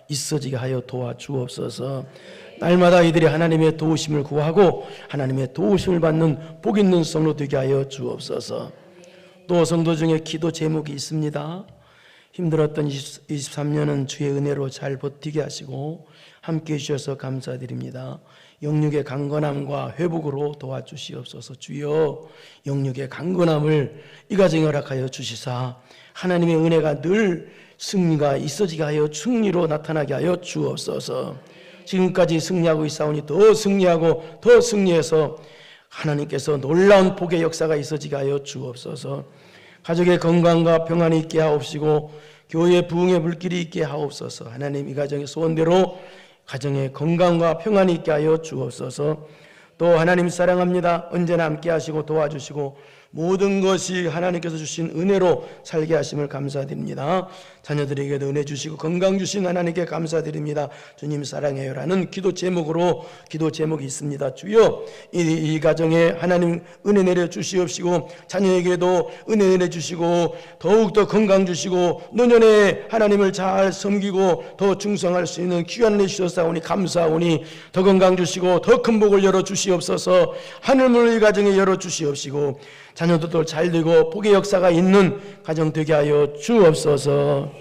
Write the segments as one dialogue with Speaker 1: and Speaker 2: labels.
Speaker 1: 있어지게 하여 도와주옵소서. 날마다 이들이 하나님의 도우심을 구하고 하나님의 도우심을 받는 복 있는 성도 되게 하여 주옵소서. 또 성도 중에 기도 제목이 있습니다. 힘들었던 23년은 주의 은혜로 잘 버티게 하시고 함께 해주셔서 감사드립니다. 영육의 강건함과 회복으로 도와주시옵소서. 주여, 영육의 강건함을 이 가정에 허락하여 주시사 하나님의 은혜가 늘 승리가 있어지게 하여 승리로 나타나게 하여 주옵소서. 지금까지 승리하고 있사오니 더 승리하고 더 승리해서 하나님께서 놀라운 복의 역사가 있어지게 하여 주옵소서. 가족의 건강과 평안이 있게 하옵시고 교회의 부흥의 물길이 있게 하옵소서. 하나님, 이 가정의 소원대로 가정의 건강과 평안이 있게 하여 주옵소서. 또 하나님 사랑합니다. 언제나 함께 하시고 도와주시고 모든 것이 하나님께서 주신 은혜로 살게 하심을 감사드립니다. 자녀들에게도 은혜 주시고 건강 주신 하나님께 감사드립니다. 주님 사랑해요 라는 기도 제목으로 기도 제목이 있습니다. 주여, 이 가정에 하나님 은혜 내려 주시옵시고 자녀에게도 은혜 내려 주시고 더욱더 건강 주시고 노년에 하나님을 잘 섬기고 더 충성할 수 있는 귀한 은혜 주셨사오니 감사하오니 더 건강 주시고 더 큰 복을 열어 주시옵소서. 하늘문을 이 가정에 열어 주시옵시고 자녀들도 잘 되고 복의 역사가 있는 가정 되게 하여 주옵소서.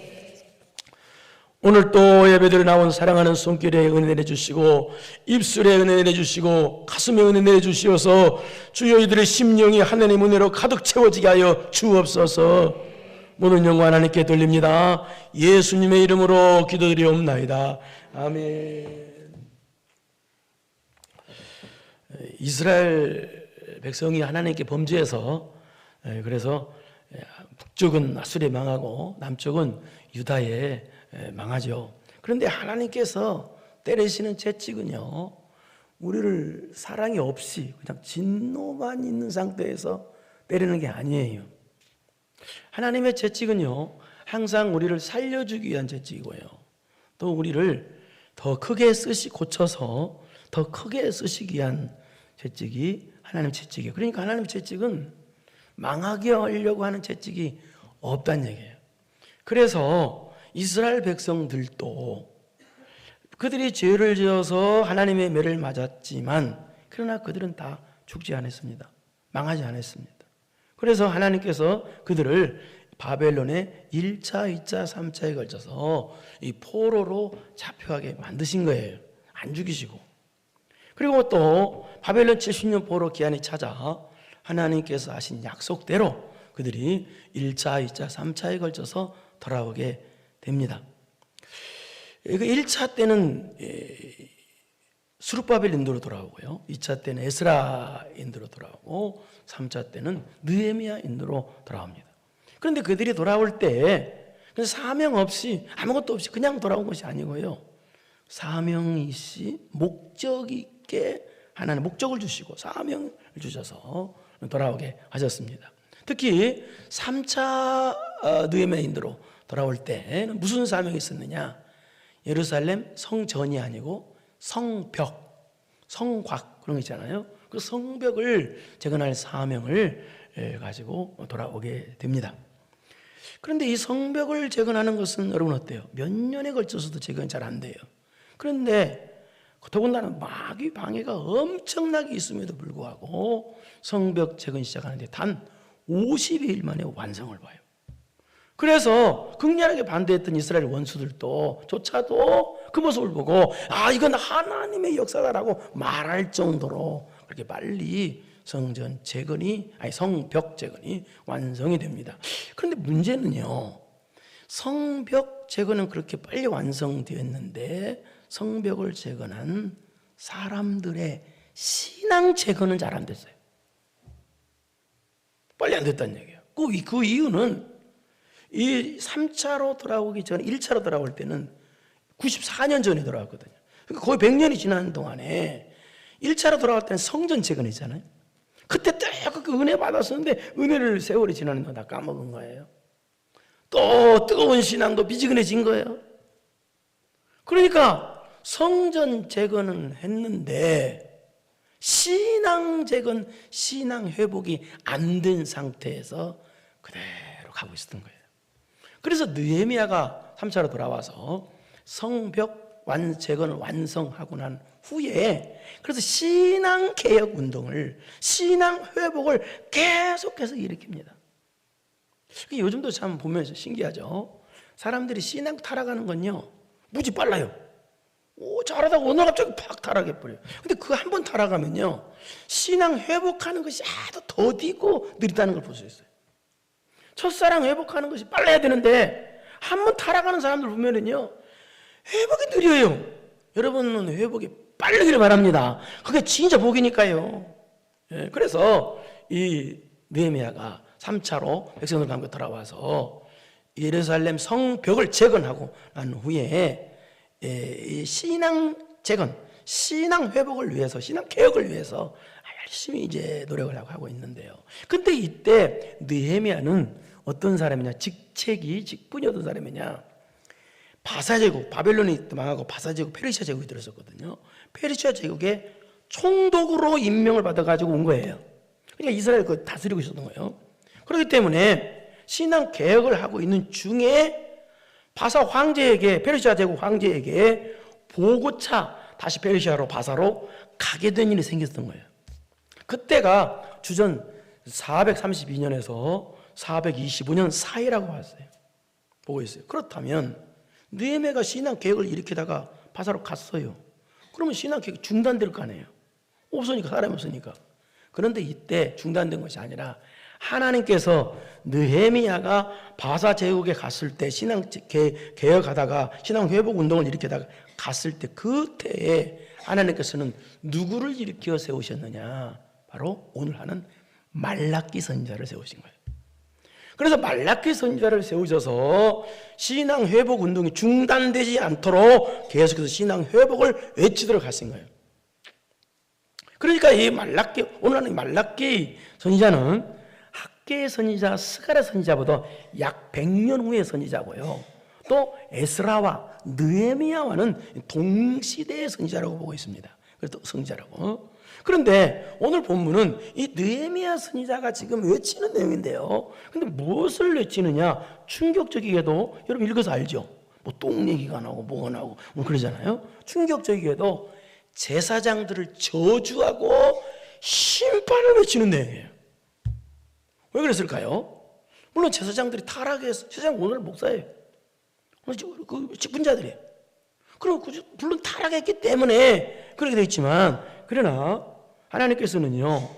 Speaker 1: 오늘 또 예배드려 나온 사랑하는 손길에 은혜 내주시고 입술에 은혜 내주시고 가슴에 은혜 내주시어서 주여 이들의 심령이 하나님의 은혜로 가득 채워지게 하여 주옵소서. 모든 영광 하나님께 돌립니다. 예수님의 이름으로 기도드리옵나이다. 아멘. 이스라엘 백성이 하나님께 범죄해서 그래서 북쪽은 아수르에 망하고 남쪽은 유다에 망하죠. 그런데 하나님께서 때리시는 채찍은요, 우리를 사랑이 없이 그냥 진노만 있는 상태에서 때리는 게 아니에요. 하나님의 채찍은요, 항상 우리를 살려주기 위한 채찍이고요, 또 우리를 더 크게 고쳐서 더 크게 쓰시기 위한 채찍이 하나님의 채찍이에요. 그러니까 하나님의 채찍은 망하게 하려고 하는 채찍이 없다는 얘기예요. 그래서 이스라엘 백성들도 그들이 죄를 지어서 하나님의 매를 맞았지만 그러나 그들은 다 죽지 않았습니다. 망하지 않았습니다. 그래서 하나님께서 그들을 바벨론의 1차, 2차, 3차에 걸쳐서 이 포로로 잡혀가게 만드신 거예요. 안 죽이시고. 그리고 또 바벨론 70년 포로 기한이 찾아 하나님께서 하신 약속대로 그들이 1차, 2차, 3차에 걸쳐서 돌아오게 됩니다. 1차 때는 수룹바벨 인도로 돌아오고요, 2차 때는 에스라 인도로 돌아오고 3차 때는 느헤미야 인도로 돌아옵니다. 그런데 그들이 돌아올 때 사명 없이 아무것도 없이 그냥 돌아온 것이 아니고요, 사명이 있이 목적 있게 하나님 목적을 주시고 사명을 주셔서 돌아오게 하셨습니다. 특히 3차 느헤미야 인도로 돌아올 때는 무슨 사명이 있었느냐, 예루살렘 성전이 아니고 성벽, 성곽 그런 거 있잖아요. 그 성벽을 재건할 사명을 가지고 돌아오게 됩니다. 그런데 이 성벽을 재건하는 것은 여러분 어때요? 몇 년에 걸쳐서도 재건이 잘 안 돼요. 그런데 더군다나 마귀 방해가 엄청나게 있음에도 불구하고 성벽 재건 시작하는데 단 52일 만에 완성을 봐요. 그래서 극렬하게 반대했던 이스라엘 원수들도 조차도 그 모습을 보고 이건 하나님의 역사다라고 말할 정도로 그렇게 빨리 성벽 재건이 완성이 됩니다. 그런데 문제는요, 성벽 재건은 그렇게 빨리 완성되었는데 성벽을 재건한 사람들의 신앙 재건은 잘 안 됐어요. 빨리 안 됐다는 얘기예요. 그 이유는 이 3차로 돌아오기 전에 1차로 돌아올 때는 94년 전에 돌아왔거든요. 그러니까 거의 100년이 지난 동안에 1차로 돌아갈 때는 성전 재건이잖아요. 그때 딱 그 은혜 받았었는데 은혜를 세월이 지나는 동안 다 까먹은 거예요. 또 뜨거운 신앙도 미지근해진 거예요. 그러니까 성전 재건은 했는데 신앙 재건, 신앙 회복이 안 된 상태에서 그대로 가고 있었던 거예요. 그래서 느헤미야가 3차로 돌아와서 성벽 재건을 완성하고 난 후에 그래서 신앙 개혁 운동을, 신앙 회복을 계속해서 일으킵니다. 요즘도 참 보면서 신기하죠. 사람들이 신앙 타락하는 건요 무지 빨라요. 잘하다가 오늘 갑자기 팍 타락해버려요. 근데 그 한 번 타락하면요 신앙 회복하는 것이 아주 더디고 느리다는 걸 볼 수 있어요. 첫사랑 회복하는 것이 빨라야 되는데 한 번 타락하는 사람들 보면은요 회복이 느려요. 여러분은 회복이 빠르기를 바랍니다. 그게 진짜 복이니까요. 그래서 이 느헤미야가 3차로 백성들과 함께 돌아와서 예루살렘 성벽을 재건하고 난 후에 이 신앙 재건, 신앙 회복을 위해서, 신앙 개혁을 위해서 열심히 이제 노력을 하고 있는데요. 근데 이때 느헤미야는 어떤 사람이냐? 직분이 어떤 사람이냐? 바사 제국, 바벨론이 망하고 바사 제국, 페르시아 제국이 들었었거든요. 페르시아 제국의 총독으로 임명을 받아가지고 온 거예요. 그러니까 이스라엘 그 다스리고 있었던 거예요. 그렇기 때문에 신앙 개혁을 하고 있는 중에 바사 황제에게, 페르시아 제국 황제에게 보고차 다시 페르시아로 바사로 가게 된 일이 생겼던 거예요. 그때가 주전 432년에서 425년 사이라고 봤어요. 보고 있어요. 그렇다면 느헤미야가 신앙 개혁을 일으키다가 바사로 갔어요. 그러면 신앙 개혁이 중단될 거 아니에요. 없으니까, 사람이 없으니까. 그런데 이때 중단된 것이 아니라 하나님께서 느헤미야가 바사 제국에 갔을 때 신앙 개혁하다가 신앙 회복 운동을 일으키다가 갔을 때 그때에 하나님께서는 누구를 일으켜 세우셨느냐? 바로 오늘 하는 말라기 선지자를 세우신 거예요. 그래서 말라기 선지자를 세우셔서 신앙 회복 운동이 중단되지 않도록 계속해서 신앙 회복을 외치도록 하신 거예요. 그러니까 이 말라기, 오늘 하는 말라기 선지자는 학개의 선지자 스가랴 선지자보다 약 100년 후의 선지자고요. 또 에스라와 느헤미야와는 동시대의 선지자라고 보고 있습니다. 그래서 선지자라고. 그런데 오늘 본문은 이 느헤미야 선지자가 지금 외치는 내용인데요. 근데 무엇을 외치느냐? 충격적이게도 여러분 읽어서 알죠? 뭐 똥 얘기가 나오고 뭐가 나오고 뭐 그러잖아요. 충격적이게도 제사장들을 저주하고 심판을 외치는 내용이에요. 왜 그랬을까요? 물론 제사장들이 타락해서, 제사장 오늘 목사예요. 그 직분자들이에요. 그럼 물론 타락했기 때문에 그렇게 되어 있지만, 그러나 하나님께서는요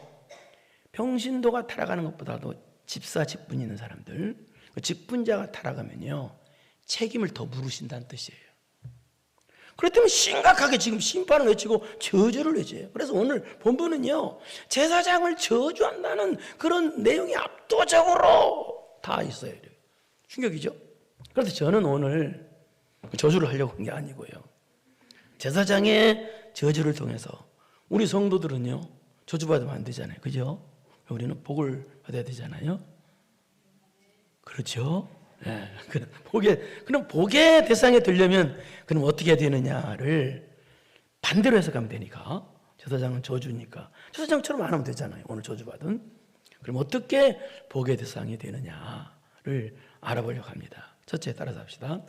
Speaker 1: 평신도가 타락하는 것보다도 집사 직분이 있는 사람들, 직분자가 타락하면요 책임을 더 물으신다는 뜻이에요. 그렇다면 심각하게 지금 심판을 외치고 저주를 외쳐요. 그래서 오늘 본문은요 제사장을 저주한다는 그런 내용이 압도적으로 다 있어요. 충격이죠. 그래서 저는 오늘 저주를 하려고 한 게 아니고요, 제사장의 저주를 통해서 우리 성도들은요 저주받으면 안 되잖아요. 그죠? 우리는 복을 받아야 되잖아요. 그렇죠? 네. 그럼 복의 대상에 들려면 그럼 어떻게 해야 되느냐를 반대로 해석하면 되니까, 제사장은 저주니까 제사장처럼 안 하면 되잖아요. 오늘 저주받은. 그럼 어떻게 복의 대상이 되느냐를 알아보려고 합니다. 첫째, 따라서 합시다.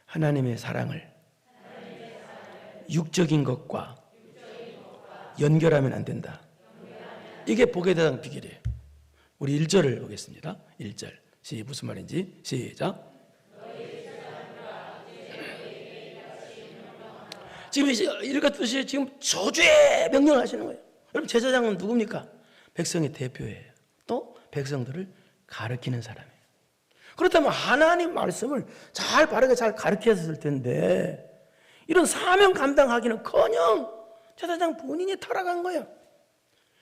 Speaker 1: 하나님의 사랑을 육적인 것과 연결하면 안 된다. 이게 복의 대상 비결이에요. 우리 1절을 보겠습니다. 1절. 무슨 말인지 시작. 지금 읽었듯이 지금 저주의 명령을 하시는 거예요. 여러분 제사장은 누굽니까? 백성의 대표예요. 또 백성들을 가르치는 사람이에요. 그렇다면 하나님 말씀을 잘 바르게 잘 가르쳤을 텐데 이런 사명 감당하기는커녕 제사장 본인이 타락한 거예요.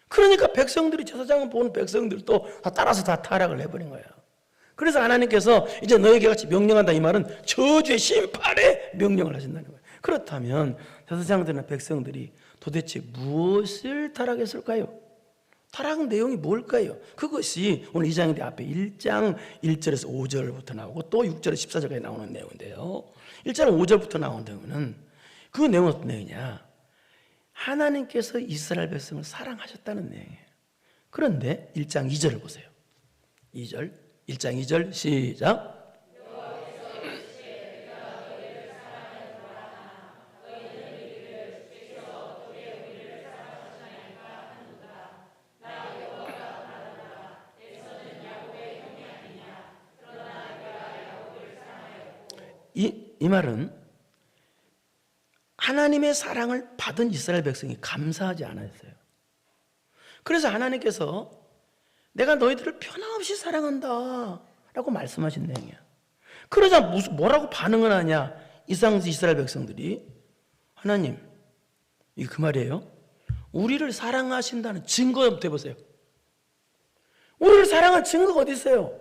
Speaker 1: 그러니까 백성들이, 제사장은 보는 백성들도 다 따라서 다 타락을 해버린 거예요. 그래서 하나님께서 이제 너에게 같이 명령한다, 이 말은 저주의 심판의 명령을 하신다는 거예요. 그렇다면 제사장들이나 백성들이 도대체 무엇을 타락했을까요? 타락 내용이 뭘까요? 그것이 오늘 2장인데 앞에 1장 1절에서 5절부터 나오고 또 6절에서 14절까지 나오는 내용인데요, 1장 5절부터 나오는 내용은 그 내용은 어떤 내용이냐? 하나님께서 이스라엘 백성을 사랑하셨다는 내용이에요. 그런데 1장 2절을 보세요. 1장 2절 시작. 이 말은 하나님의 사랑을 받은 이스라엘 백성이 감사하지 않았어요. 그래서 하나님께서 내가 너희들을 변함없이 사랑한다 라고 말씀하신 내용이야. 그러자 뭐라고 반응을 하냐? 이스라엘 백성들이 하나님, 이게 그 말이에요. 우리를 사랑하신다는 증거 한번 대보세요. 우리를 사랑한 증거가 어디 있어요?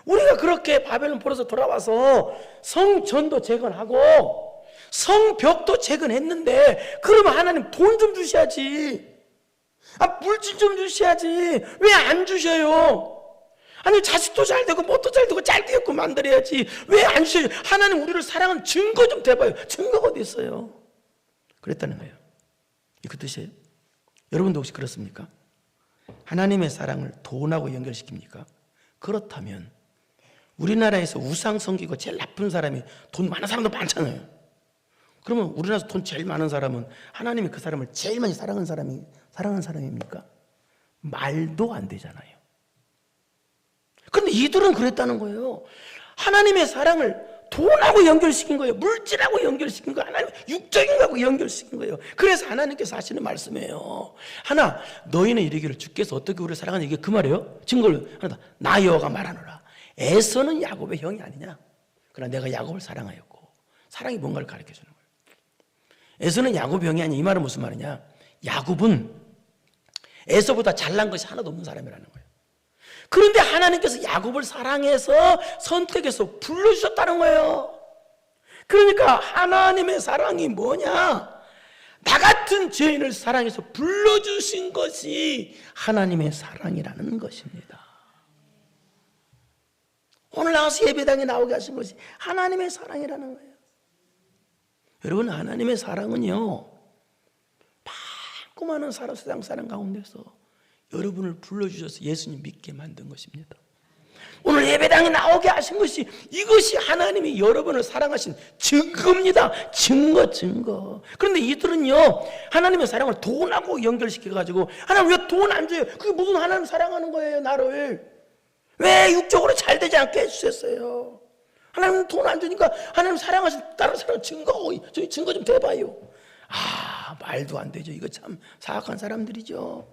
Speaker 1: 우리가 그렇게 바벨론 포로에서 돌아와서 성전도 재건하고 성벽도 재건했는데 그러면 하나님 돈 좀 주셔야지. 물질 좀 주셔야지. 왜 안 주셔요? 아니 자식도 잘 되고 뭣도 잘 되고 잘 되겠고 만들어야지. 왜 안 주셔요? 하나님 우리를 사랑한 증거 좀 대봐요. 증거가 어디 있어요? 그랬다는 거예요. 이 그 뜻이에요. 여러분도 혹시 그렇습니까? 하나님의 사랑을 돈하고 연결시킵니까? 그렇다면 우리나라에서 우상 섬기고 제일 나쁜 사람이 돈 많은 사람도 많잖아요. 그러면 우리나라에서 돈 제일 많은 사람은 하나님이 그 사람을 제일 많이 사랑한 사람입니까? 말도 안 되잖아요. 그런데 이들은 그랬다는 거예요. 하나님의 사랑을 돈하고 연결시킨 거예요. 물질하고 연결시킨 거예요. 하나님 육적인 거하고 연결시킨 거예요. 그래서 하나님께서 하시는 말씀이에요. 하나, 너희는 이르기를 주께서 어떻게 우리를 사랑하냐. 이게 그 말이에요. 증거를 하나, 나 여호와가 말하노라. 에서는 야곱의 형이 아니냐. 그러나 내가 야곱을 사랑하였고. 사랑이 뭔가를 가르쳐 주는 거예요. 에서는 야곱의 형이 아니냐. 이 말은 무슨 말이냐. 야곱은 에서보다 잘난 것이 하나도 없는 사람이라는 거예요. 그런데 하나님께서 야곱을 사랑해서 선택해서 불러주셨다는 거예요. 그러니까 하나님의 사랑이 뭐냐? 나 같은 죄인을 사랑해서 불러주신 것이 하나님의 사랑이라는 것입니다. 오늘 나와서 예배당에 나오게 하신 것이 하나님의 사랑이라는 거예요. 여러분, 하나님의 사랑은요, 많고 많은 세상 사람 가운데서 여러분을 불러주셔서 예수님 믿게 만든 것입니다. 오늘 예배당에 나오게 하신 것이, 이것이 하나님이 여러분을 사랑하신 증거입니다. 증거. 그런데 이들은요, 하나님의 사랑을 돈하고 연결시켜가지고, 하나님 왜 돈 안 줘요? 그게 무슨 하나님 사랑하는 거예요, 나를? 왜 육적으로 잘 되지 않게 해주셨어요? 하나님 돈 안 주니까 하나님 사랑하신 다른 사람 저희 증거 좀 대봐요. 말도 안 되죠. 이거 참 사악한 사람들이죠.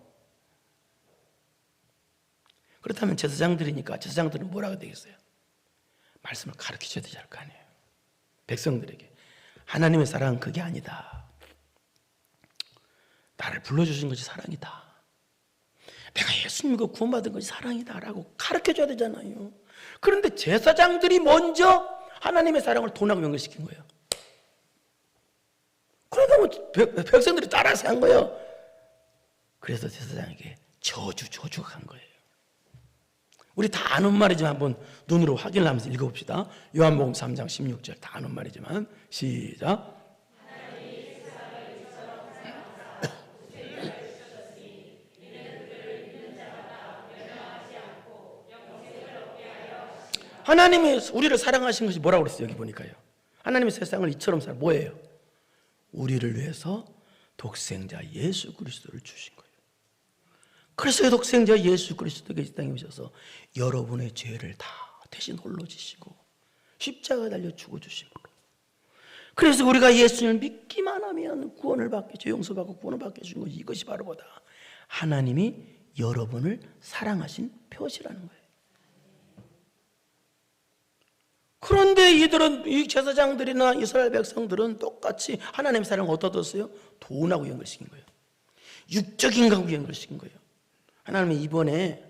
Speaker 1: 그렇다면 제사장들이니까 제사장들은 뭐라고 되겠어요? 말씀을 가르쳐줘야 되지 않을 거 아니에요. 백성들에게 하나님의 사랑은 그게 아니다. 나를 불러주신 것이 사랑이다. 내가 예수님 믿고 구원받은 것이 사랑이다 라고 가르쳐줘야 되잖아요. 그런데 제사장들이 먼저 하나님의 사랑을 돈하고 연결시킨 거예요. 그러니까 뭐 백성들이 따라서 한 거예요. 그래서 제사장에게 저주가 간 거예요. 우리 다 아는 말이지만 한번 눈으로 확인을 하면서 읽어봅시다. 요한복음 3장 16절 다 아는 말이지만 시작. 하나님이 우리를 사랑하신 것이 뭐라고 그랬어요? 여기 보니까요. 하나님이 세상을 이처럼 뭐예요? 우리를 위해서 독생자 예수 그리스도를 주신 거예요. 그래서 독생자 예수 그리스도가 이 땅에 오셔서 여러분의 죄를 다 대신 홀로 지시고 십자가에 달려 죽어주심으로, 그래서 우리가 예수님을 믿기만 하면 구원을 받게, 죄 용서받고 구원을 받게 해주는 것이, 이것이 바로 뭐다? 하나님이 여러분을 사랑하신 표시라는 거예요. 그런데 이들은, 이 제사장들이나 이스라엘 백성들은 똑같이 하나님의 사랑을 어디다 뒀어요? 돈하고 연결시킨 거예요. 육적인 것하고 연결시킨 거예요. 하나님이 이번에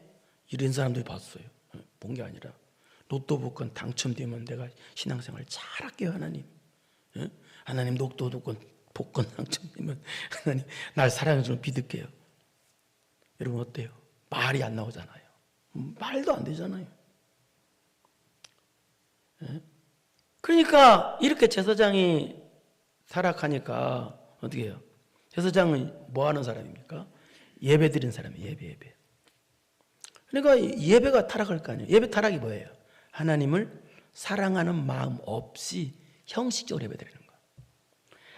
Speaker 1: 이런 사람들이 봤어요. 본 게 아니라 로또 복권 당첨되면 내가 신앙생활 잘할게요, 하나님. 하나님 로또 복권 당첨되면 하나님 날 사랑해 주면 믿을게요. 여러분 어때요? 말이 안 나오잖아요. 말도 안 되잖아요. 그러니까 이렇게 제사장이 타락하니까 어떻게 해요? 제사장은 뭐 하는 사람입니까? 예배 드리는 사람이에요. 예배. 그러니까 예배가 타락할 거 아니에요. 예배 타락이 뭐예요? 하나님을 사랑하는 마음 없이 형식적으로 예배 드리는 거예요.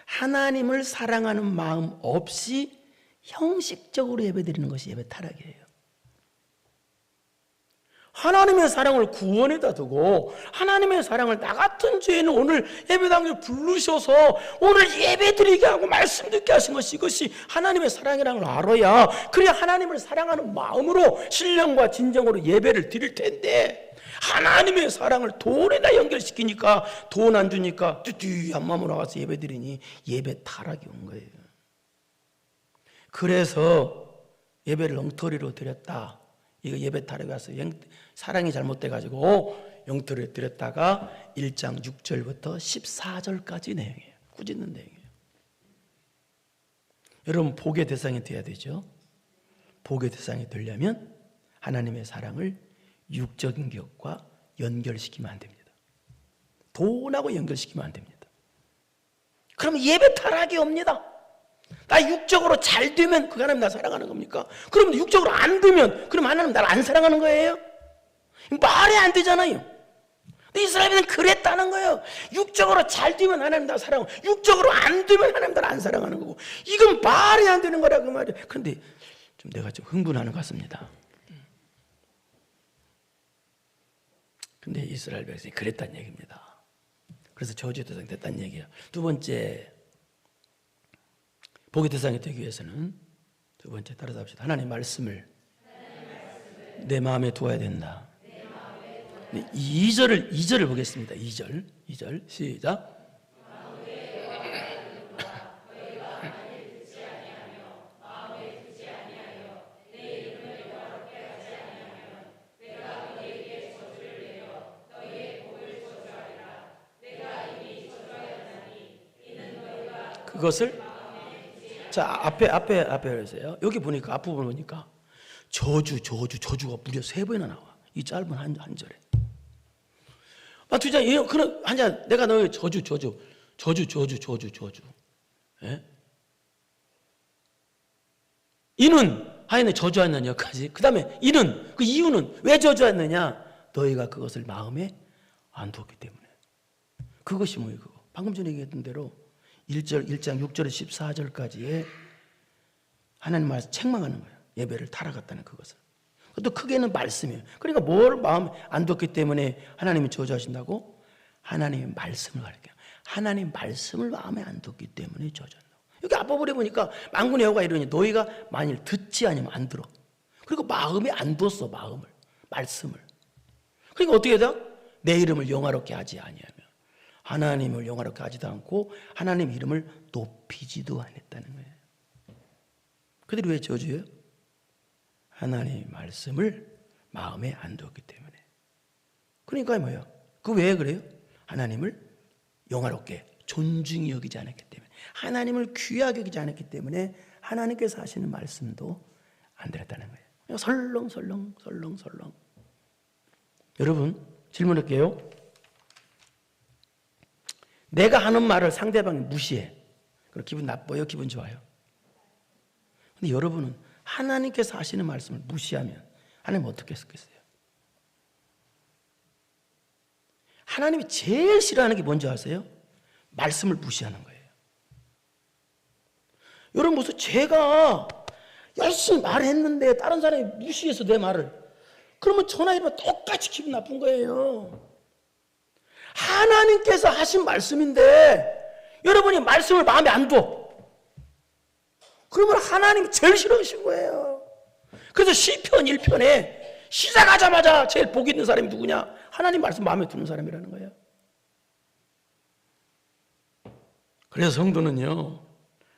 Speaker 1: 하나님을 사랑하는 마음 없이 형식적으로 예배 드리는 것이 예배 타락이에요. 하나님의 사랑을 구원에다 두고 하나님의 사랑을 나 같은 죄인을 오늘 예배당에 부르셔서 오늘 예배드리게 하고 말씀 듣게 하신 것이, 이것이 하나님의 사랑이라는 걸 알아야, 그래야 하나님을 사랑하는 마음으로 신령과 진정으로 예배를 드릴 텐데, 하나님의 사랑을 돈에다 연결시키니까, 돈 안 주니까 뚜뚜한 마음으로 나가서 예배 드리니 예배 타락이 온 거예요. 그래서 예배를 엉터리로 드렸다, 이거 예배 타락이 와서 사랑이 잘못돼가지고 영토를 드렸다가 1장 6절부터 14절까지 내용이에요. 꾸짖는 내용이에요. 여러분, 복의 대상이 돼야 되죠. 복의 대상이 되려면 하나님의 사랑을 육적인 것과 연결시키면 안 됩니다. 돈하고 연결시키면 안 됩니다. 그럼 예배 타락이 옵니다. 나 육적으로 잘 되면 그 하나님 나 사랑하는 겁니까? 그럼 육적으로 안 되면 그럼 하나님 나를 안 사랑하는 거예요? 말이 안 되잖아요. 이스라엘은 그랬다는 거예요. 육적으로 잘 되면 하나님 나 사랑하고, 육적으로 안 되면 하나님 나를 안 사랑하는 거고, 이건 말이 안 되는 거라 그 말이에요. 그런데 좀 내가 좀 흥분하는 것 같습니다. 근데 이스라엘 백성이 그랬다는 얘기입니다. 그래서 저주의 대상이 됐다는 얘기예요. 두 번째, 복의 대상이 되기 위해서는 두 번째, 따라서 합시다. 하나님의 말씀을 내 마음에 두어야 된다. 2절을 보겠습니다. 2절 시작. 그것을, 자, 앞에 하세요. 여기 보니까, 앞부분 보니까 저주가 무려 3번이나 나와. 이 짧은 한 절에. 그런 한자, 내가 너의 저주. 예? 이는 하인의 저주하였느냐 여기까지. 그 다음에 이는, 그 이유는 왜 저주하였느냐? 너희가 그것을 마음에 안 두었기 때문에. 그것이 뭐예요? 그거 방금 전에 얘기했던 대로 1장 6절에서 14절까지의 하나님 말씀 책망하는 거예요. 예배를 타락했다는 그것을. 또 크게는 말씀이에요. 그러니까 뭘 마음에 안 뒀기 때문에 하나님이 저주하신다고? 하나님의 말씀을 가르쳐요. 하나님 말씀을 마음에 안 뒀기 때문에 저주한다고. 여기 앞부분에 보니까 만군의 여호와가 이러니 너희가 만일 듣지 않으면 안 들어. 그리고 마음에 안 뒀어. 말씀을. 그러니까 어떻게 해야 돼? 내 이름을 영화롭게 하지 아니하며, 하나님을 영화롭게 하지도 않고 하나님 이름을 높이지도 않았다는 거예요. 그들이 왜 저주해요? 하나님의 말씀을 마음에 안 두었기 때문에. 그러니까 뭐예요? 그 왜 그래요? 하나님을 영화롭게 존중히 여기지 않았기 때문에, 하나님을 귀하게 여기지 않았기 때문에 하나님께서 하시는 말씀도 안 들었다는 거예요. 설렁설렁. 여러분, 질문할게요. 내가 하는 말을 상대방이 무시해. 그럼 기분 나빠요? 기분 좋아요? 근데 여러분은 하나님께서 하시는 말씀을 무시하면 하나님 어떻게 했겠어요? 하나님이 제일 싫어하는 게 뭔지 아세요? 말씀을 무시하는 거예요. 여러분, 무슨 제가 열심히 말했는데 다른 사람이 무시해서 내 말을, 그러면 전화해봐 똑같이 기분 나쁜 거예요. 하나님께서 하신 말씀인데 여러분이 말씀을 마음에 안 둬. 그러면 하나님이 제일 싫어하신 거예요. 그래서 시편 1편에 시작하자마자 제일 복 있는 사람이 누구냐? 하나님 말씀 마음에 드는 사람이라는 거예요. 그래서 성도는요,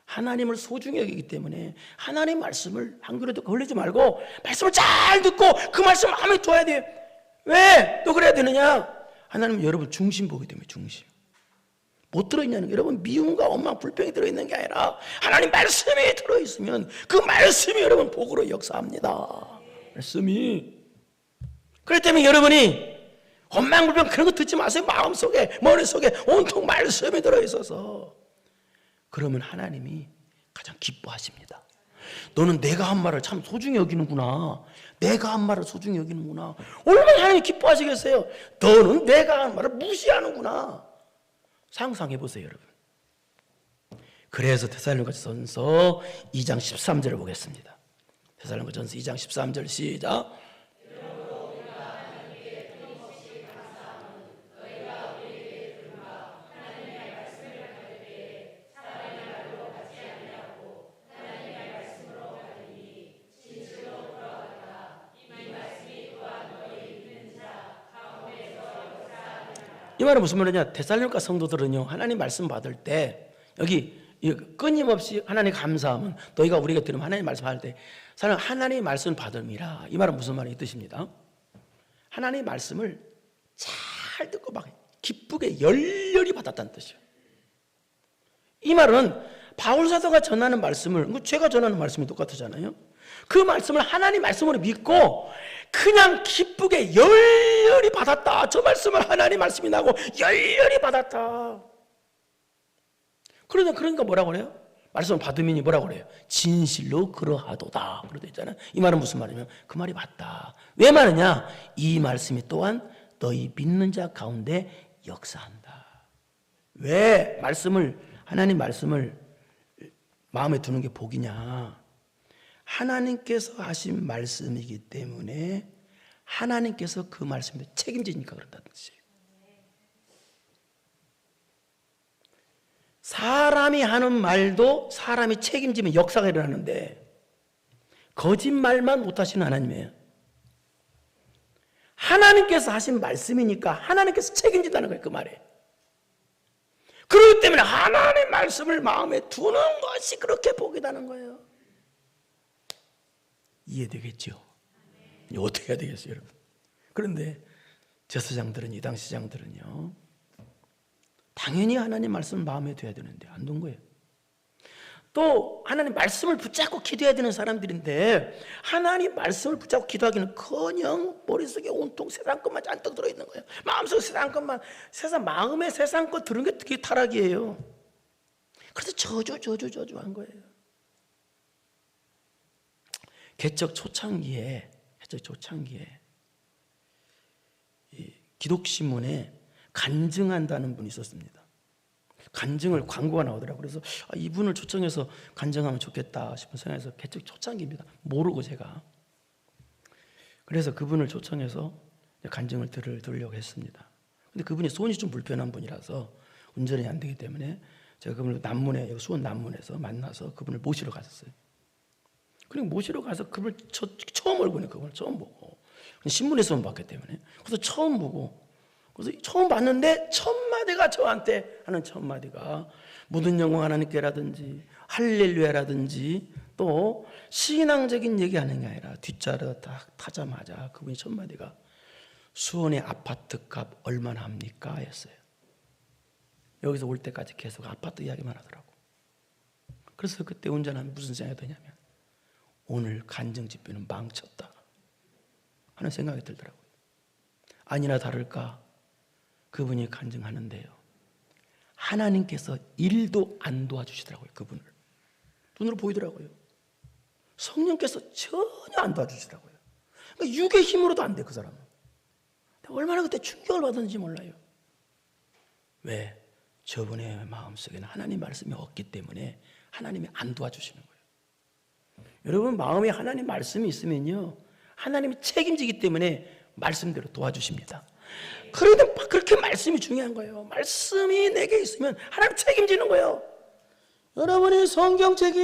Speaker 1: 하나님을 소중히 여기기 때문에 하나님 말씀을 한 그릇도 걸리지 말고 말씀을 잘 듣고 그 말씀 마음에 둬야 돼요. 왜 또 그래야 되느냐? 하나님은 여러분 중심 보기 때문에. 중심 못 들어있냐는 게, 여러분 미움과 원망 불평이 들어있는 게 아니라 하나님 말씀이 들어있으면 그 말씀이 여러분 복으로 역사합니다. 말씀이. 그렇기 때문에 여러분이 원망 불평 그런 거 듣지 마세요. 마음속에 머릿속에 온통 말씀이 들어있어서. 그러면 하나님이 가장 기뻐하십니다. 너는 내가 한 말을 참 소중히 여기는구나. 내가 한 말을 소중히 여기는구나. 얼마나 하나님이 기뻐하시겠어요? 너는 내가 한 말을 무시하는구나. 상상해 보세요, 여러분. 그래서 데살로니가전서 2장 13절을 보겠습니다. 데살로니가전서 2장 13절 시작. 말은 무슨 말이냐? 데살로니가 성도들은요, 하나님 말씀 받을 때 여기 끊임없이 하나님 감사하면 너희가 우리가 들으면 하나님 말씀 받을 때 사람 하나님 말씀 받음이라. 이 말은 무슨 말이 뜻입니다? 하나님 말씀을 잘 듣고 막 기쁘게 열렬히 받았다는 뜻이에요. 이 말은 바울 사도가 전하는 말씀을, 제가 전하는 말씀이 똑같잖아요. 그 말씀을 하나님 말씀으로 믿고 그냥 기쁘게 열렬히 받았다. 저 말씀을 하나님 말씀이 나고 열렬히 받았다. 그러니까 뭐라고 그래요? 말씀을 받으면 뭐라고 그래요? 진실로 그러하도다. 그러다 있잖아요. 이 말은 무슨 말이냐면 그 말이 맞다. 왜 말하냐? 이 말씀이 또한 너희 믿는 자 가운데 역사한다. 왜 하나님 말씀을 마음에 두는 게 복이냐? 하나님께서 하신 말씀이기 때문에 하나님께서 그 말씀을 책임지니까 그렇다는 뜻이에요. 사람이 하는 말도 사람이 책임지면 역사가 일어나는데 거짓말만 못하시는 하나님이에요. 하나님께서 하신 말씀이니까 하나님께서 책임진다는 거예요. 그 말에. 그렇기 때문에 하나님의 말씀을 마음에 두는 것이 그렇게 복이라는 거예요. 이해되겠죠? 어떻게 해야 되겠어요, 여러분? 그런데 제사장들은, 이 당시 장들은요, 당연히 하나님 말씀을 마음에 둬야 되는데 안 둔 거예요. 또 하나님 말씀을 붙잡고 기도해야 되는 사람들인데 하나님 말씀을 붙잡고 기도하기는커녕 머릿속에 온통 세상 것만 잔뜩 들어있는 거예요. 마음속에 세상 것만, 마음에 세상 것 들은 게 그게 타락이에요. 그래서 저주한 거예요. 개척 초창기에 이 기독신문에 간증한다는 분이 있었습니다. 간증을 광고가 나오더라고요. 그래서 이분을 초청해서 간증하면 좋겠다 싶은 생각에서 개척 초창기입니다. 모르고 제가. 그래서 그분을 초청해서 간증을 들으려고 했습니다. 근데 그분이 손이 좀 불편한 분이라서 운전이 안 되기 때문에 제가 그분을 수원 남문에서 만나서 그분을 모시러 갔었어요. 그리고 모시러 가서 그분을 처음 얼굴에 그분을 처음 보고 신문에서만 봤기 때문에 그래서 처음 보고 그래서 처음 봤는데 첫 마디가 저한테 하는 첫 마디가 모든 영광 하나님께라든지 할렐루야라든지 또 신앙적인 얘기하는 게 아니라 뒷자리가 딱 타자마자 그분이 첫 마디가 수원의 아파트 값 얼마나 합니까? 했어요. 여기서 올 때까지 계속 아파트 이야기만 하더라고. 그래서 그때 운전하면 무슨 생각이 드냐면 오늘 간증 집회는 망쳤다 하는 생각이 들더라고요. 아니나 다를까 그분이 간증하는데요, 하나님께서 일도 안 도와주시더라고요. 그분을 눈으로 보이더라고요. 성령께서 전혀 안 도와주시더라고요. 그러니까 육의 힘으로도 안 돼, 그 사람은. 얼마나 그때 충격을 받았는지 몰라요. 왜? 저분의 마음속에는 하나님 말씀이 없기 때문에 하나님이 안 도와주시는 거예요. 여러분, 마음에 하나님 말씀이 있으면요, 하나님이 책임지기 때문에 말씀대로 도와주십니다. 그런데 그렇게 말씀이 중요한 거예요. 말씀이 내게 있으면 하나님 책임지는 거예요. 여러분이 성경책이,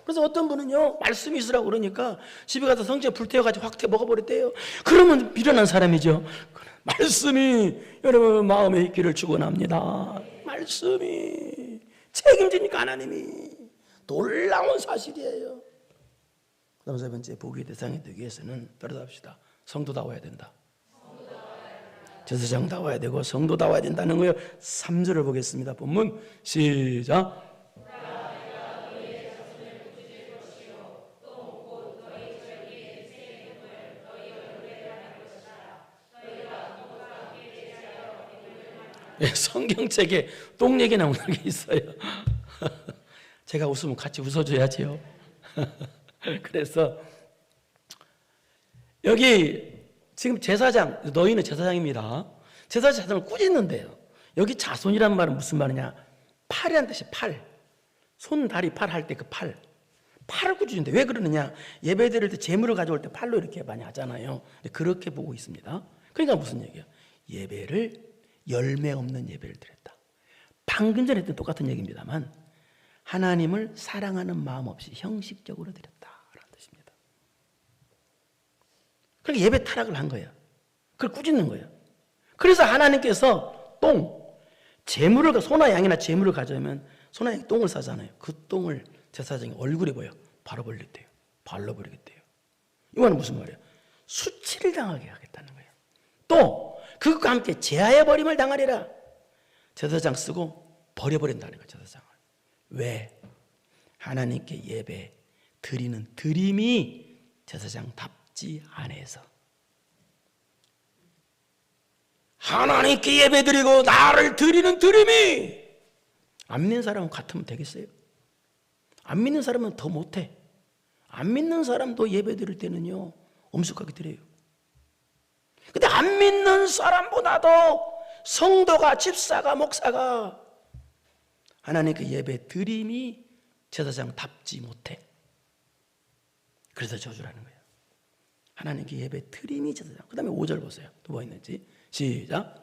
Speaker 1: 그래서 어떤 분은요, 말씀이 있으라고 그러니까 집에 가서 성경 불태워가지고 확 먹어버렸대요. 그러면 미련한 사람이죠. 말씀이 여러분 마음에 있기를 축원합니다. 말씀이 책임지니까 하나님이. 놀라운 사실이에요. 그 다음 세 번째, 복의 대상이 되기 위해서는 따라합시다. 성도다워야 된다. 제사장다워야 되고 성도다워야 된다는 거예요. 3절을 보겠습니다. 본문 시작. 성경책에 똥 얘기 나오는 게 있어요. 제가 웃으면 같이 웃어줘야지요. 그래서 여기 지금 제사장, 너희는 제사장입니다. 제사장을 꾸짖는데요. 여기 자손이란 말은 무슨 말이냐? 팔이란 뜻이 팔. 손, 다리, 팔 할 때 그 팔. 팔을 꾸짖는데 왜 그러느냐? 예배 드릴 때 재물을 가져올 때 팔로 이렇게 많이 하잖아요. 그렇게 보고 있습니다. 그러니까 무슨 얘기야? 예배를 열매 없는 예배를 드렸다. 방금 전에 했던 똑같은 얘기입니다만 하나님을 사랑하는 마음 없이 형식적으로 드렸다라는 뜻입니다. 그러니까 예배 타락을 한 거예요. 그걸 꾸짖는 거예요. 그래서 하나님께서 똥. 소나 양이나 재물을 가져오면 소나 양이 똥을 싸잖아요. 그 똥을 제사장이 얼굴에 바로 버리겠대요. 발로 버리겠대요. 이거는 무슨 말이에요? 수치를 당하게 하겠다는 거예요. 또 그것과 함께 제하의 버림을 당하리라. 제사장 쓰고 버려버린다는 거예요. 제사장을. 왜? 하나님께 예배 드리는 드림이 제사장답지 않아서. 하나님께 예배 드리고 나를 드리는 드림이 안 믿는 사람은 같으면 되겠어요? 안 믿는 사람은 더 못해. 안 믿는 사람도 예배 드릴 때는요 엄숙하게 드려요. 근데 안 믿는 사람보다도 성도가, 집사가, 목사가 하나님께 예배 드림이 제사장답지 못해. 그래서 저주라는 거예요. 하나님께 예배 드림이 제사장. 그 다음에 5절 보세요. 또 뭐 있는지. 시작.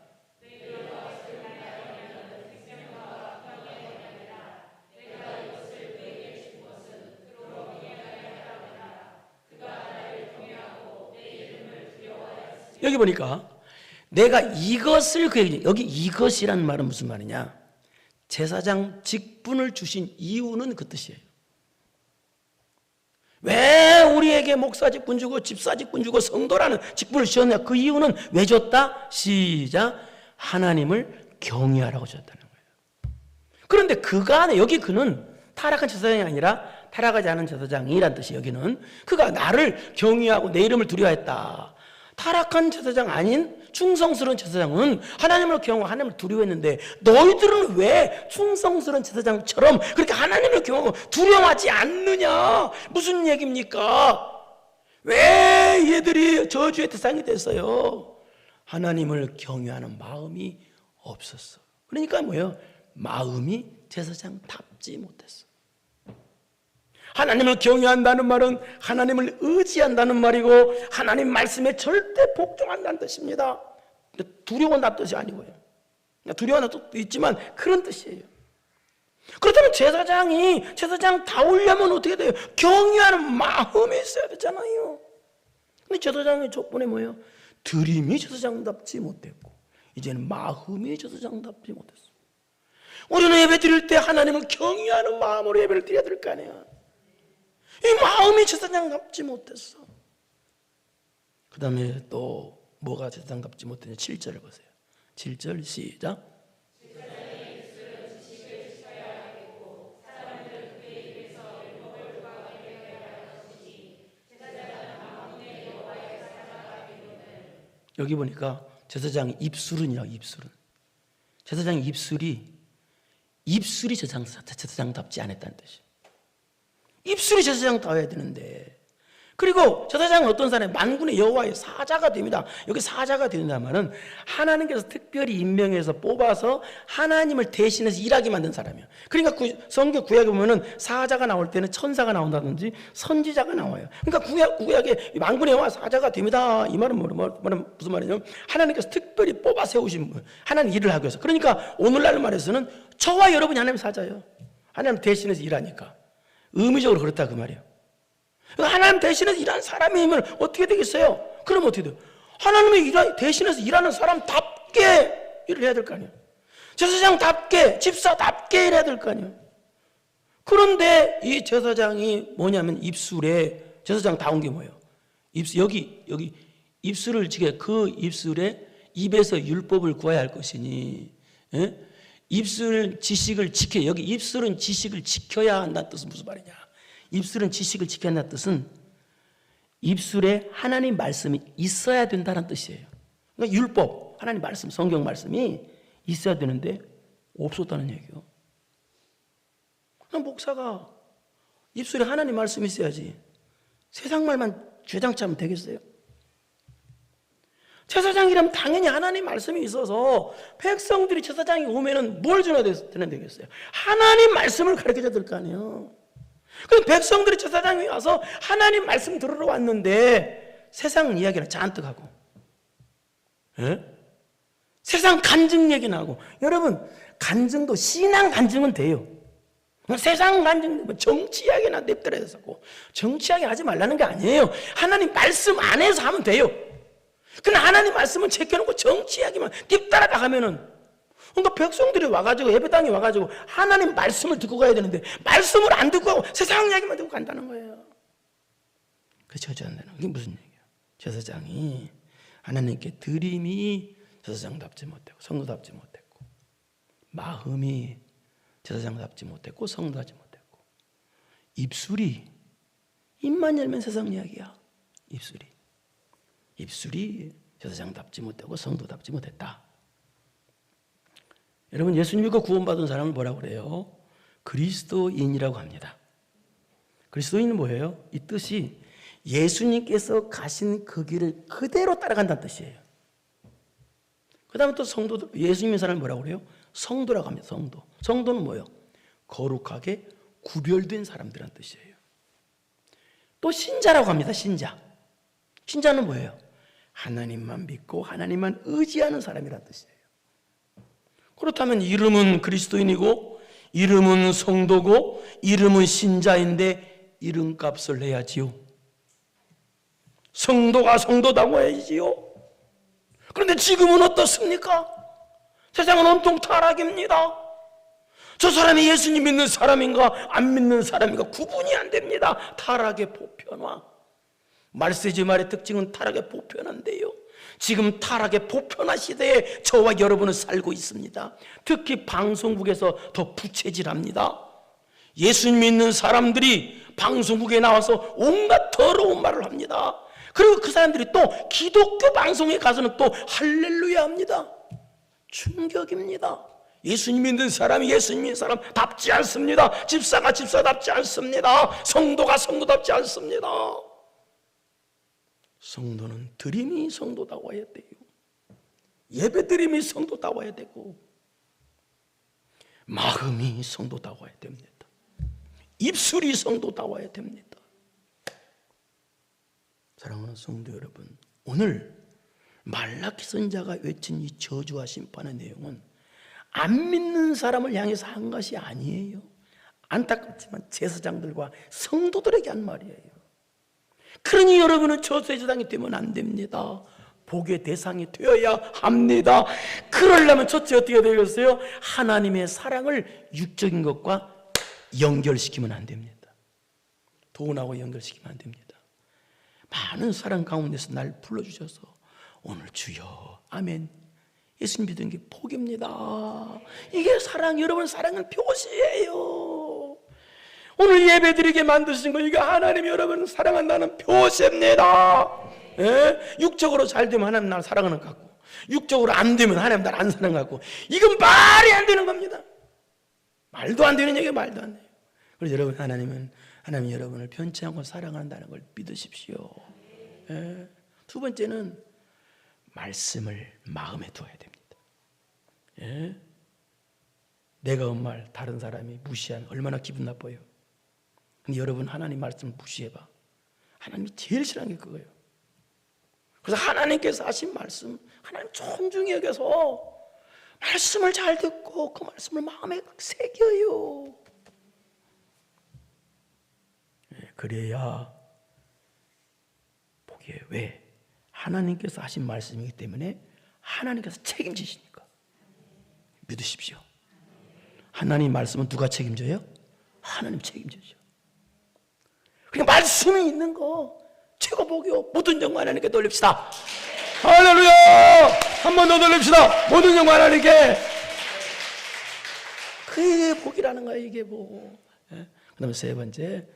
Speaker 1: 여기 보니까 내가 이것을 그 얘기, 여기 이것이란 말은 무슨 말이냐? 제사장 직분을 주신 이유는 그 뜻이에요. 왜 우리에게 목사 직분 주고 집사 직분 주고 성도라는 직분을 주셨냐? 그 이유는 왜 줬다? 시작. 하나님을 경외하라고 주셨다는 거예요. 그런데 그가 안에 여기 그는 타락한 제사장이 아니라 타락하지 않은 제사장이란 뜻이 여기는 그가 나를 경외하고 내 이름을 두려워했다. 타락한 제사장 아닌 충성스러운 제사장은 하나님을 경외하고 하나님을 두려워했는데 너희들은 왜 충성스러운 제사장처럼 그렇게 하나님을 경외하고 두려워하지 않느냐? 무슨 얘기입니까? 왜 얘들이 저주의 대상이 됐어요? 하나님을 경외하는 마음이 없었어. 그러니까 뭐예요? 마음이 제사장답지 못했어. 하나님을 경외한다는 말은 하나님을 의지한다는 말이고 하나님 말씀에 절대 복종한다는 뜻입니다. 두려워한다는 뜻이 아니고요. 두려워하는 뜻도 있지만 그런 뜻이에요. 그렇다면 제사장 다우려면 어떻게 돼요? 경외하는 마음이 있어야 되잖아요. 근데 제사장의 조건이 뭐예요? 드림이 제사장답지 못했고 이제는 마음이 제사장답지 못했어. 우리는 예배 드릴 때 하나님을 경외하는 마음으로 예배를 드려야 될 거 아니야. 이 마음이 제사장답지 못했어. 그 다음에 또 뭐가 제사장답지 못했냐? 7절을 보세요. 7절 시작. 여기 보니까 제사장의 입술은이라고. 입술은 제사장의 입술이 제사장답지 않았다는 뜻이에요. 입술이 제사장다워야 되는데, 그리고 제사장은 어떤 사람이 만군의 여호와의 사자가 됩니다. 여기 사자가 된다는 말은 하나님께서 특별히 임명해서 뽑아서 하나님을 대신해서 일하게 만든 사람이에요. 그러니까 성경 구약에 보면은 사자가 나올 때는 천사가 나온다든지 선지자가 나와요. 그러니까 구약에 만군의 여호와 사자가 됩니다. 이 말은 무슨 말이냐면 하나님께서 특별히 뽑아 세우신 분, 하나님 일을 하기 위해서. 그러니까 오늘날 말에서는 저와 여러분이 하나님 사자예요. 하나님 대신해서 일하니까. 의미적으로 그렇다 그 말이에요. 하나님 대신해서 일하는 사람이면 어떻게 되겠어요? 그럼 어떻게 돼요? 하나님의 대신해서 일하는 사람답게 일을 해야 될 거 아니에요. 제사장답게, 집사답게 일해야 될 거 아니에요. 그런데 이 제사장이 뭐냐면 입술에, 제사장다운 게 뭐예요? 여기 입술을 지게, 그 입술에 입에서 율법을 구해야 할 것이니, 예? 입술 지식을 지켜. 여기 입술은 지식을 지켜야 한다는 뜻은 무슨 말이냐? 입술은 지식을 지켜야 한다는 뜻은 입술에 하나님 말씀이 있어야 된다는 뜻이에요. 그러니까 율법, 하나님 말씀, 성경 말씀이 있어야 되는데 없었다는 얘기예요. 목사가 입술에 하나님 말씀이 있어야지 세상 말만 주장치하면 되겠어요? 제사장이라면 당연히 하나님 말씀이 있어서 백성들이 제사장이 오면은 뭘 줘야 되겠어요? 하나님 말씀을 가르쳐줘야 될 거 아니에요. 그럼 백성들이 제사장이 와서 하나님 말씀 들으러 왔는데 세상 이야기를 잔뜩 하고, 예? 세상 간증 얘기나 하고. 여러분, 간증도 신앙 간증은 돼요. 세상 간증, 정치 이야기나 냅들어서 하고, 정치 이야기 하지 말라는 게 아니에요. 하나님 말씀 안에서 하면 돼요. 그러나 하나님 말씀은 제껴놓고 정치 이야기만 뒷따라가 하면은 그러니까 백성들이 와가지고 예배당에 와가지고 하나님 말씀을 듣고 가야 되는데 말씀을 안 듣고 가고 세상 이야기만 듣고 간다는 거예요. 그래서 저주한다는 게 무슨 얘기예요? 제사장이 하나님께 드림이 제사장답지 못했고 성도답지 못했고 마음이 제사장답지 못했고 성도답지 못했고 입술이 입만 열면 세상 이야기야. 입술이 제사장답지 못하고 성도답지 못했다. 여러분 예수 믿고 구원받은 사람을 뭐라고 그래요? 그리스도인이라고 합니다. 그리스도인은 뭐예요? 이 뜻이 예수님께서 가신 그 길을 그대로 따라간다는 뜻이에요. 그 다음에 또 성도들, 예수 믿는 사람을 뭐라고 그래요? 성도라고 합니다. 성도. 성도는 뭐예요? 거룩하게 구별된 사람들이라는 뜻이에요. 또 신자라고 합니다. 신자는 뭐예요? 하나님만 믿고 하나님만 의지하는 사람이라는 뜻이에요. 그렇다면 이름은 그리스도인이고 이름은 성도고 이름은 신자인데 이름값을 내야지요. 성도가 성도다고 해야지요. 그런데 지금은 어떻습니까? 세상은 온통 타락입니다. 저 사람이 예수님 믿는 사람인가 안 믿는 사람인가 구분이 안 됩니다. 타락의 보편화. 말세지 말의 특징은 타락의 보편화인데요. 지금 타락의 보편화 시대에 저와 여러분은 살고 있습니다. 특히 방송국에서 더 부채질합니다. 예수님 믿는 사람들이 방송국에 나와서 온갖 더러운 말을 합니다. 그리고 그 사람들이 또 기독교 방송에 가서는 또 할렐루야 합니다. 충격입니다. 예수님 믿는 사람이 예수님 믿는 사람답지 않습니다. 집사가 집사답지 않습니다. 성도가 성도답지 않습니다. 성도는 드림이 성도다워야 돼요. 예배 드림이 성도다워야 되고 마음이 성도다워야 됩니다. 입술이 성도다워야 됩니다. 사랑하는 성도 여러분, 오늘 말라기 선지자가 외친 이 저주와 심판의 내용은 안 믿는 사람을 향해서 한 것이 아니에요. 안타깝지만 제사장들과 성도들에게 한 말이에요. 그러니 여러분은 저제사장이 되면 안 됩니다. 복의 대상이 되어야 합니다. 그러려면 첫째 어떻게 되겠어요? 하나님의 사랑을 육적인 것과 연결시키면 안 됩니다. 돈하고 연결시키면 안 됩니다. 많은 사랑 가운데서 날 불러주셔서 오늘 주여 아멘 예수님 믿는 게 복입니다. 이게 사랑, 여러분 사랑은 표시예요. 오늘 예배드리게 만드신 거 이게 하나님이 여러분을 사랑한다는 표시입니다. 예? 육적으로 잘 되면 하나님 나를 사랑하는 것 같고 육적으로 안 되면 하나님 나를 안 사랑하는 것 같고 이건 말이 안 되는 겁니다. 말도 안 되는 얘기가 말도 안 돼요. 그래서 여러분 하나님 여러분을 편치 않고 사랑한다는 걸 믿으십시오. 예? 두 번째는 말씀을 마음에 두어야 됩니다. 예? 내가 한 말 다른 사람이 무시하면 얼마나 기분 나빠요. 근데 여러분 하나님 말씀을 무시해봐. 하나님이 제일 싫어하는 게 그거예요. 그래서 하나님께서 하신 말씀 하나님 존중히 여겨서 말씀을 잘 듣고 그 말씀을 마음에 새겨요. 그래야 복이에요. 왜? 하나님께서 하신 말씀이기 때문에 하나님께서 책임지시니까. 믿으십시오. 하나님 말씀은 누가 책임져요? 하나님 책임져요. 그러니까 말씀이 있는 거 최고 복이요. 모든 영광 하나님께 돌립시다. 할렐루야! 한 번 더 돌립시다. 모든 영광 하나님께. 그게 복이라는 거예요. 이게 복. 그 다음에 세 번째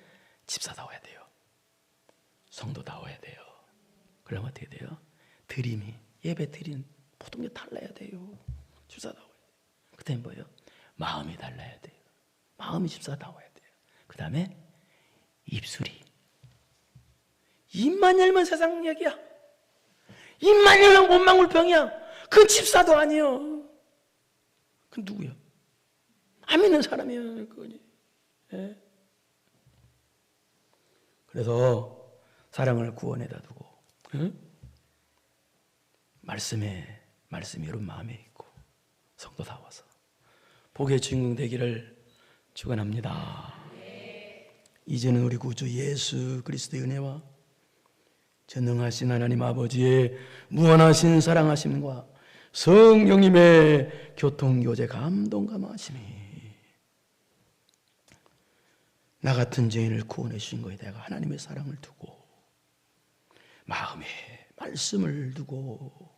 Speaker 1: 집사다워야 돼요. 성도다워야 돼요. 그러면 어떻게 돼요? 드림이 예배 드린 모든 게 달라야 돼요. 집사다워야 돼요. 그 다음에 뭐예요? 마음이 달라야 돼요. 마음이 집사다워야 돼요. 그 다음에 입술이 입만 열면 세상 얘기야. 입만 열면 못망울병이야. 그건 집사도 아니요. 그건 누구야? 안 믿는 사람이야. 그거지. 예? 그래서 사랑을 구원에다 두고 말씀이 여러분 마음에 있고 성도다워서 복의 주인공 되기를 축원합니다. 이제는 우리 구주 예수 그리스도의 은혜와 전능하신 하나님 아버지의 무한하신 사랑하심과 성령님의 교통교제 감동감하심이 나 같은 죄인을 구원해 주신 거에다가 하나님의 사랑을 두고 마음에 말씀을 두고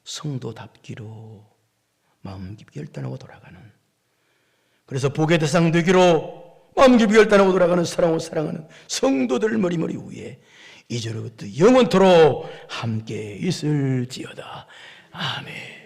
Speaker 1: 성도답기로 마음 깊이 결단하고 돌아가는, 그래서 복의 대상 되기로 마음 깊이 결단하고 돌아가는 사랑하고 사랑하는 성도들 머리머리 위에 이제로부터 영원토록 함께 있을지어다. 아멘.